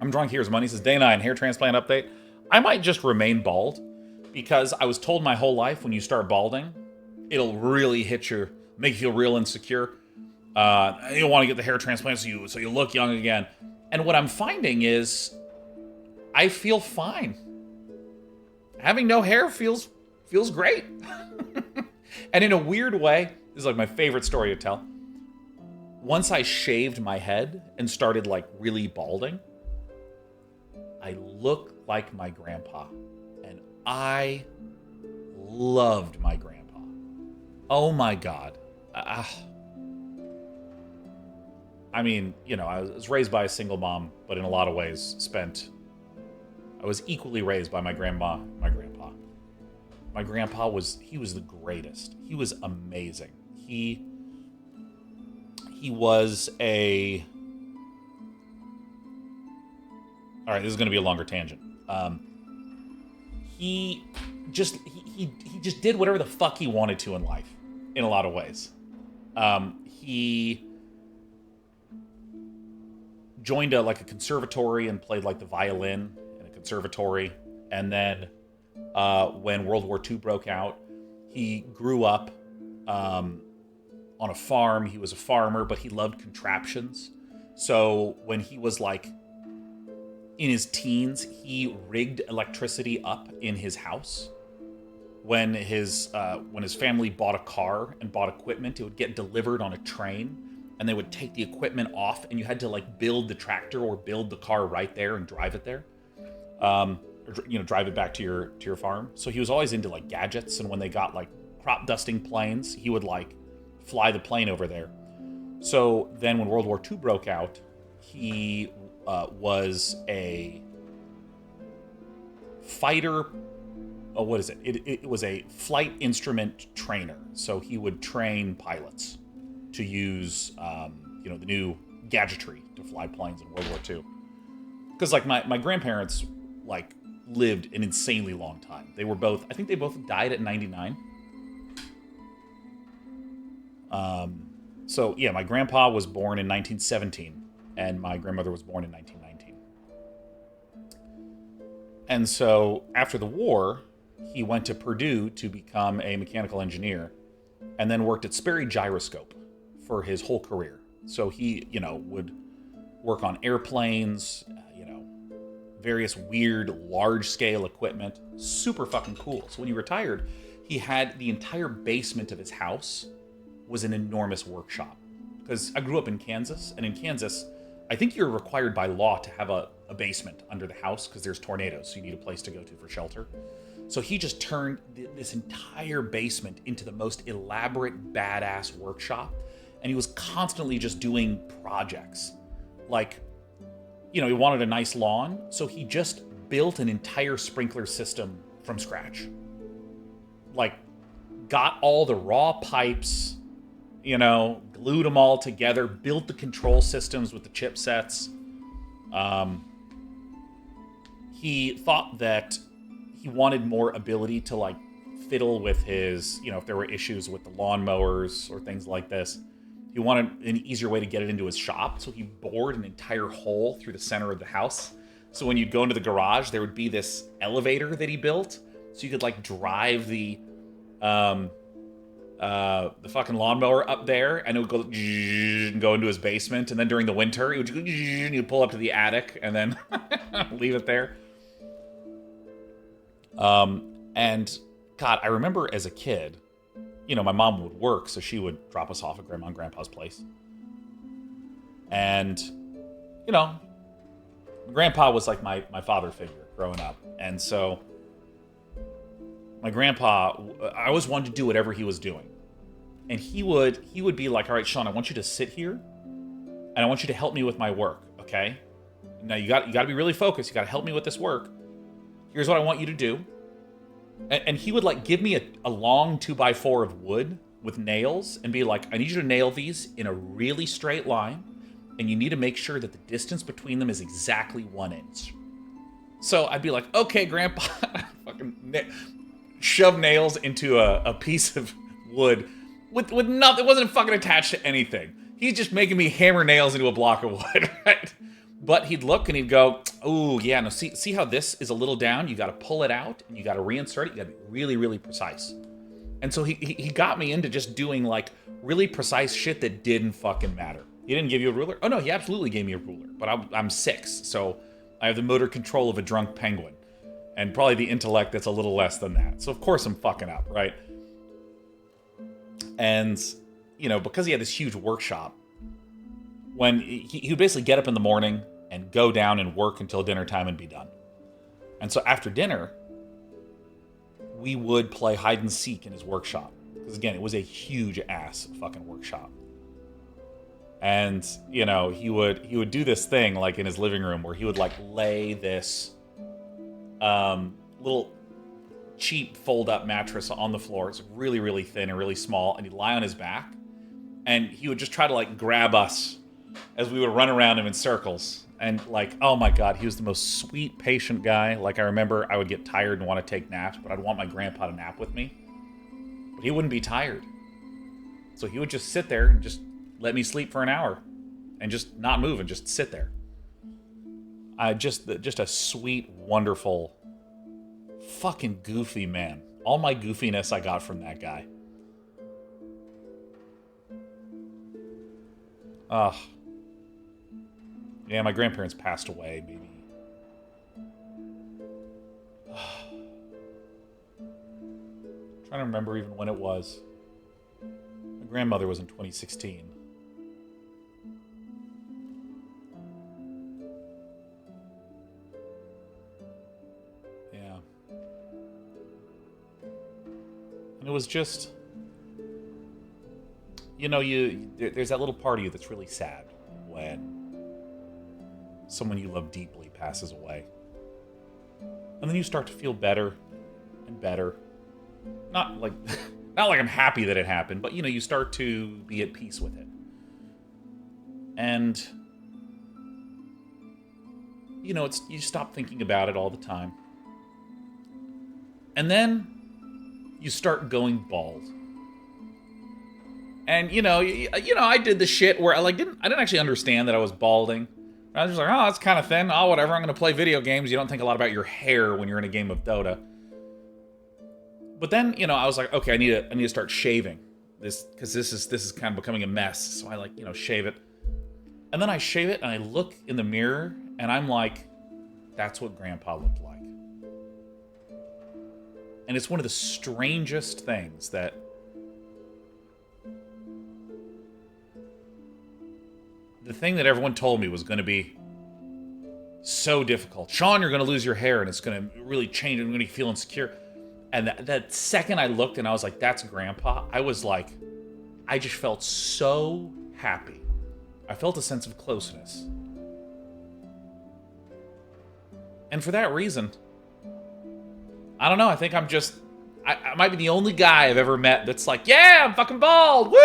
I'm drunk. Here's money. He says, day 9, hair transplant update. I might just remain bald because I was told my whole life when you start balding, it'll really make you feel real insecure. You don't want to get the hair transplant so you look young again. And what I'm finding is I feel fine. Having no hair feels great. And in a weird way, this is like my favorite story to tell. Once I shaved my head and started like really balding, I look like my grandpa. And I loved my grandpa. Oh my God. I mean, I was raised by a single mom, but in a lot of ways I was equally raised by my grandma, my grandpa. My grandpa was the greatest. He was amazing. He was a... All right, this is going to be a longer tangent. He just did whatever the fuck he wanted to in life, in a lot of ways. He joined a conservatory and played the violin in a conservatory, and then when World War II broke out, he grew up on a farm. He was a farmer, but he loved contraptions. So when he was in his teens, he rigged electricity up in his house. When his family bought a car and bought equipment, it would get delivered on a train, and they would take the equipment off, and you had to build the tractor or build the car right there and drive it there, or drive it back to your farm. So he was always into gadgets, and when they got crop dusting planes, he would fly the plane over there. So then when World War II broke out, he was a fighter. Oh, what is it? It was a flight instrument trainer. So he would train pilots to use, the new gadgetry to fly planes in World War II. Because my grandparents lived an insanely long time. They both died at 99. So yeah, my grandpa was born in 1917, and my grandmother was born in 1919. And so after the war, he went to Purdue to become a mechanical engineer, and then worked at Sperry Gyroscope for his whole career. So he, would work on airplanes, various weird large-scale equipment. Super fucking cool. So when he retired, he had the entire basement of his house was an enormous workshop. Because I grew up in Kansas, and in Kansas, I think you're required by law to have a basement under the house because there's tornadoes, so you need a place to go to for shelter. So he just turned this entire basement into the most elaborate, badass workshop, and he was constantly just doing projects. He wanted a nice lawn, so he just built an entire sprinkler system from scratch. Got all the raw pipes, glued them all together, built the control systems with the chipsets. He thought that he wanted more ability to fiddle with his, if there were issues with the lawnmowers or things like this. He wanted an easier way to get it into his shop, so he bored an entire hole through the center of the house. So when you'd go into the garage, there would be this elevator that he built, so you could drive the fucking lawnmower up there, and it would go and go into his basement. And then during the winter, it would go, and you'd pull up to the attic and then leave it there. And God, I remember as a kid, my mom would work, so she would drop us off at Grandma and Grandpa's place. And, Grandpa was my father figure growing up. And so my grandpa, I always wanted to do whatever he was doing. And he would be like, all right, Sean, I want you to sit here, and I want you to help me with my work, okay? Now, you got to be really focused. You got to help me with this work. Here's what I want you to do. And he would give me a long 2x4 of wood with nails and be like, I need you to nail these in a really straight line, and you need to make sure that the distance between them is exactly 1 inch. So I'd be like, okay, Grandpa, fucking shove nails into a piece of wood with nothing. It wasn't fucking attached to anything. He's just making me hammer nails into a block of wood, right? But he'd look and he'd go, oh, yeah, no, see how this is a little down? You got to pull it out and you got to reinsert it. You got to be really, really precise. And so he got me into just doing, like, really precise shit that didn't fucking matter. He didn't give you a ruler? Oh, no, he absolutely gave me a ruler. But I'm 6, so I have the motor control of a drunk penguin. And probably the intellect that's a little less than that. So, of course, I'm fucking up, right? And, you know, because he had this huge workshop, when he would basically get up in the morning and go down and work until dinner time and be done. And so after dinner, we would play hide and seek in his workshop. Because again, it was a huge ass fucking workshop. And, you know, he would do this thing like in his living room where he would like lay this little cheap fold-up mattress on the floor. It's really, really thin and really small, and he'd lie on his back, and he would just try to like grab us as we would run around him in circles. And like, oh my God, he was the most sweet, patient guy. Like, I remember I would get tired and want to take naps, but I'd want my grandpa to nap with me. But he wouldn't be tired. So he would just sit there and just let me sleep for an hour and just not move and just sit there. Just a sweet, wonderful, fucking goofy man. All my goofiness I got from that guy. Ugh. Yeah, my grandparents passed away, maybe. Trying to remember even when it was. My grandmother was in 2016. Yeah. And it was just, you know, there's that little part of you that's really sad when someone you love deeply passes away. And then you start to feel better and better. Not like I'm happy that it happened, but you know, you start to be at peace with it. And you know, you stop thinking about it all the time. And then you start going bald. And you know, I did the shit where I didn't actually understand that I was balding. I was just like, oh, that's kind of thin. Oh, whatever. I'm going to play video games. You don't think a lot about your hair when you're in a game of Dota. But then, you know, I was like, okay, I need to start shaving this, because this is kind of becoming a mess. So I shave it. And then I shave it and I look in the mirror and I'm like, that's what Grandpa looked like. And it's one of the strangest things that the thing that everyone told me was going to be so difficult. Sean, you're going to lose your hair and it's going to really change. I'm going to feel insecure. And that second I looked and I was like, that's Grandpa. I was like, I just felt so happy. I felt a sense of closeness. And for that reason, I don't know. I think I might be the only guy I've ever met that's like, yeah, I'm fucking bald. Woo!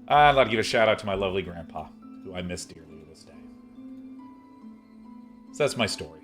I'd like to give a shout out to my lovely grandpa, who I miss dearly to this day. So that's my story.